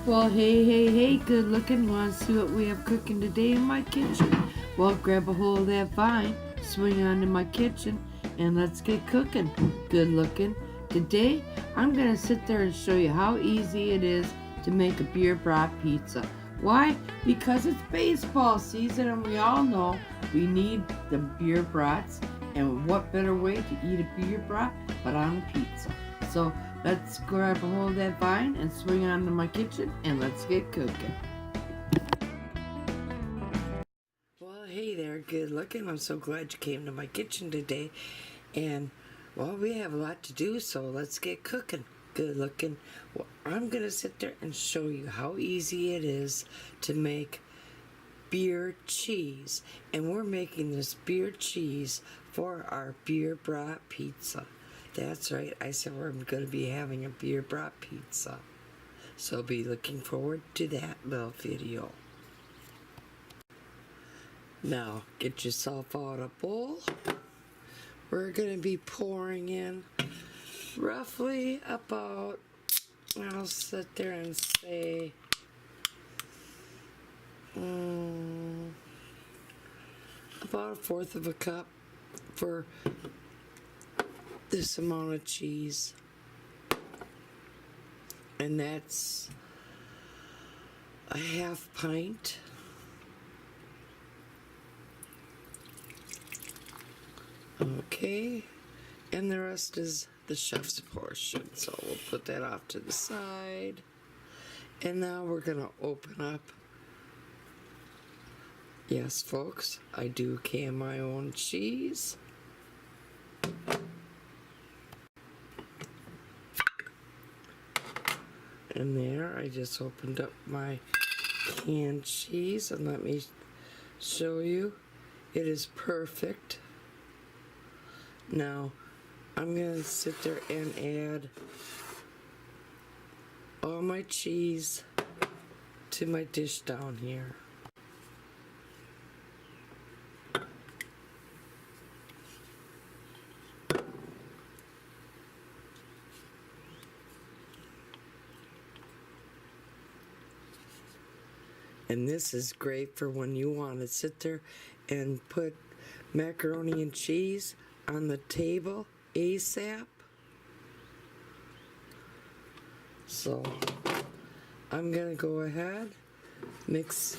Well, hey, good looking. Want to see what we have cooking today in my kitchen? Well, grab a hold of that vine, swing on to my kitchen, and let's get cooking. Good looking. Today, I'm going to sit there and show you how easy it is to make a beer brat pizza. Why? Because it's baseball season and we all know we need the beer brats. And what better way to eat a beer brat but on a pizza? So let's grab a hold of that vine and swing on to my kitchen and let's get cooking. Well, hey there, good looking. I'm so glad you came to my kitchen today. And, well, we have a lot to do, so let's get cooking. Good looking. Well, I'm going to sit there and show you how easy it is to make beer cheese. And we're making this beer cheese for our beer brat pizza. That's right, I said we're going to be having a beer brat pizza. So be looking forward to that little video. Now, get yourself out a bowl. We're going to be pouring in roughly about, I'll sit there and say, about 1/4 of a cup for this amount of cheese. And that's a 1/2 pint. Okay, and the rest is the chef's portion, so we'll put that off to the side. And now we're gonna open up. Yes, folks, I do can my own cheese. And there, I just opened up my canned cheese, and let me show you. It is perfect. Now, I'm going to sit there and add all my cheese to my dish down here. And this is great for when you want to sit there and put macaroni and cheese on the table ASAP. So I'm going to go ahead, mix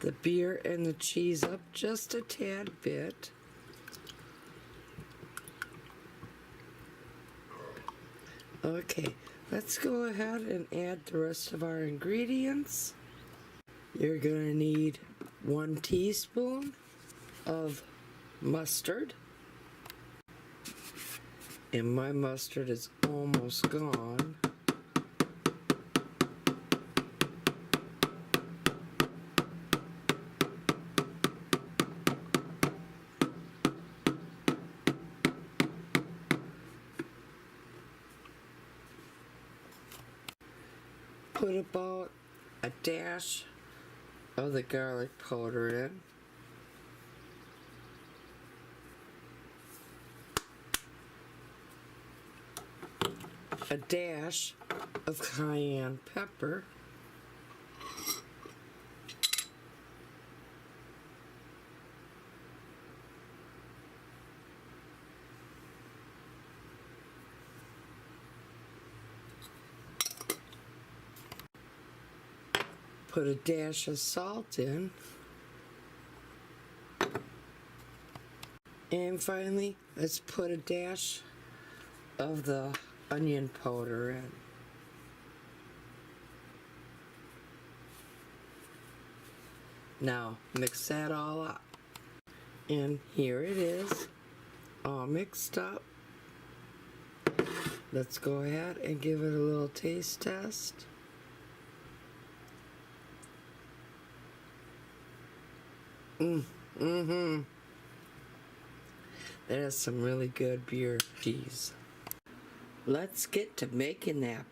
the beer and the cheese up just a tad bit. Okay, let's go ahead and add the rest of our ingredients. You're going to need 1 teaspoon of mustard. And my mustard is almost gone. Put about a dash of the garlic powder in. A dash of cayenne pepper. Put a dash of salt in. And finally, let's put a dash of the onion powder in. Now, mix that all up. And here it is, all mixed up. Let's go ahead and give it a little taste test. That is some really good beer cheese. Let's get to making that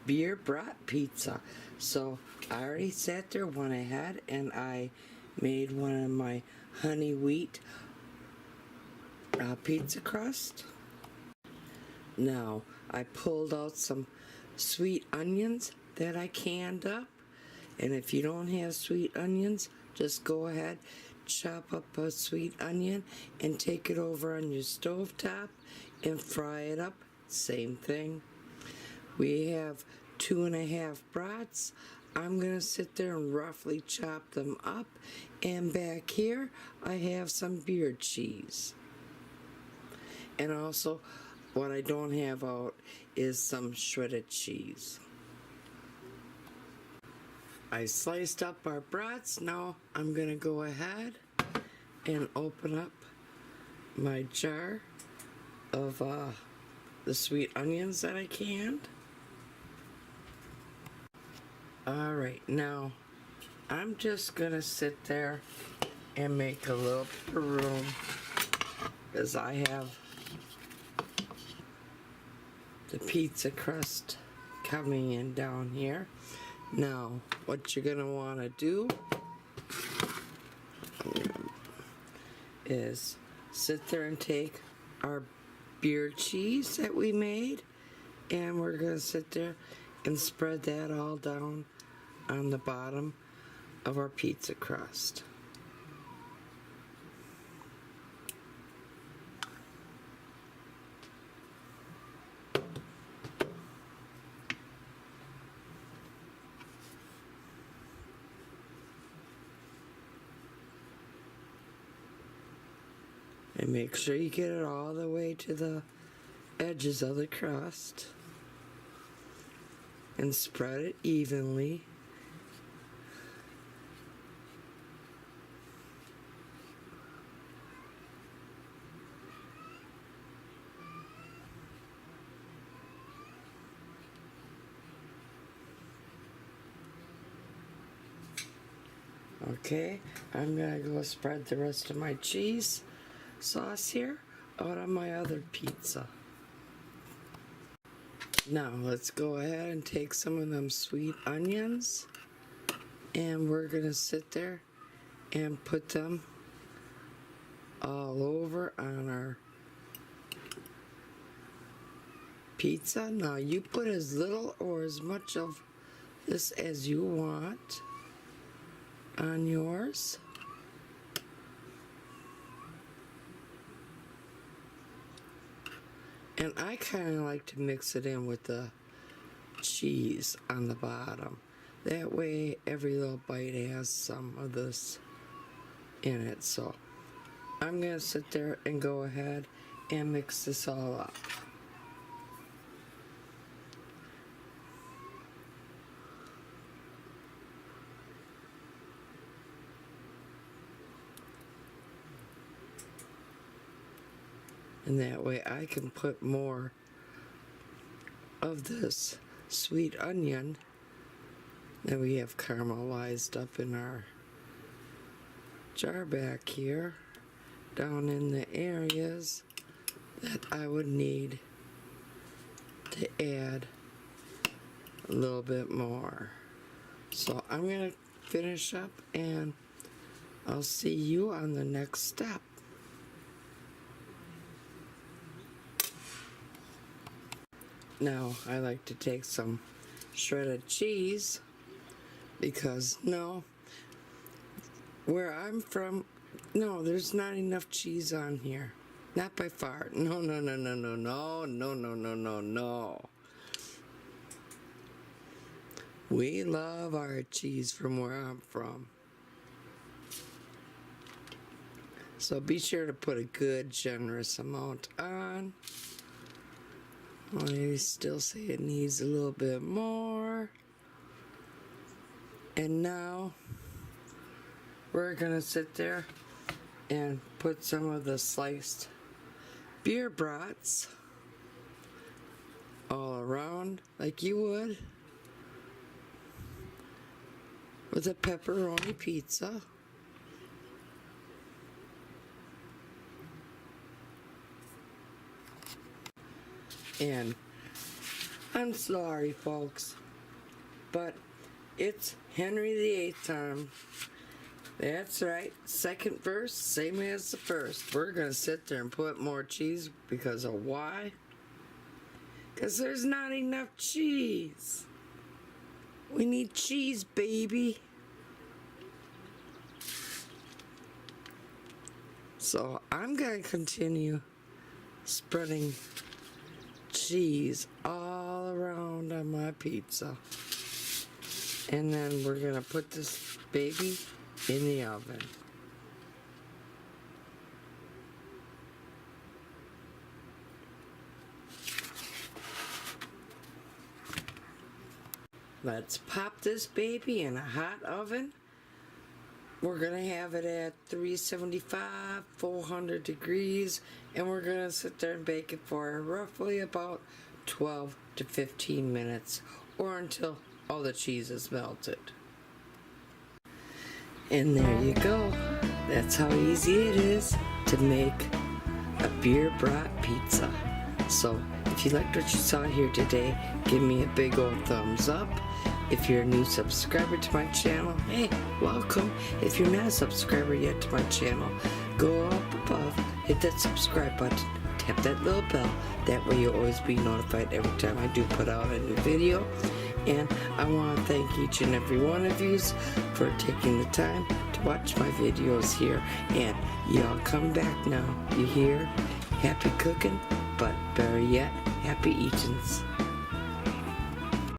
beer brat pizza. So I already sat there, went ahead, and I made one of my honey wheat pizza crust. Now I pulled out some sweet onions that I canned up. And if you don't have sweet onions, just go ahead, chop up a sweet onion and take it over on your stove top and fry it up. Same thing. We have 2.5 brats. I'm going to sit there and roughly chop them up. And back here, I have some beer cheese. And also, what I don't have out is some shredded cheese. I sliced up our brats. Now I'm going to go ahead and open up my jar of the sweet onions that I canned. Alright, now I'm just gonna sit there and make a little bit of room because I have the pizza crust coming in down here. Now, what you're gonna want to do is sit there and take our beer cheese that we made, and we're gonna sit there and spread that all down on the bottom of our pizza crust. And make sure you get it all the way to the edges of the crust and spread it evenly. Okay, I'm gonna go spread the rest of my cheese sauce here out on my other pizza. Now let's go ahead and take some of them sweet onions, and we're gonna sit there and put them all over on our pizza. Now you put as little or as much of this as you want on yours. And I kind of like to mix it in with the cheese on the bottom. That way every little bite has some of this in it. So I'm going to sit there and go ahead and mix this all up. And that way I can put more of this sweet onion that we have caramelized up in our jar back here down in the areas that I would need to add a little bit more. So I'm going to finish up and I'll see you on the next step. Now, I like to take some shredded cheese because, where I'm from, there's not enough cheese on here. Not by far. No. We love our cheese from where I'm from. So be sure to put a good, generous amount on. I still say it needs a little bit more. And now we're gonna sit there and put some of the sliced beer brats all around like you would with a pepperoni pizza. And I'm sorry, folks, but it's Henry VIII time. That's right, second verse, same as the first. We're going to sit there and put more cheese because of why? Because there's not enough cheese. We need cheese, baby. So I'm gonna continue spreading cheese all around on my pizza. And then we're gonna put this baby in the oven. Let's pop this baby in a hot oven. We're gonna have it at 375, 400 degrees, and we're gonna sit there and bake it for roughly about 12 to 15 minutes, or until all the cheese is melted. And there you go. That's how easy it is to make a BEER BRAT pizza. So if you liked what you saw here today, give me a big old thumbs up. If you're a new subscriber to my channel, hey, welcome. If you're not a subscriber yet to my channel, go up above, hit that subscribe button, tap that little bell. That way you'll always be notified every time I do put out a new video. And I want to thank each and every one of you for taking the time to watch my videos here. And y'all come back now. You hear? Happy cooking, but better yet, happy eatings.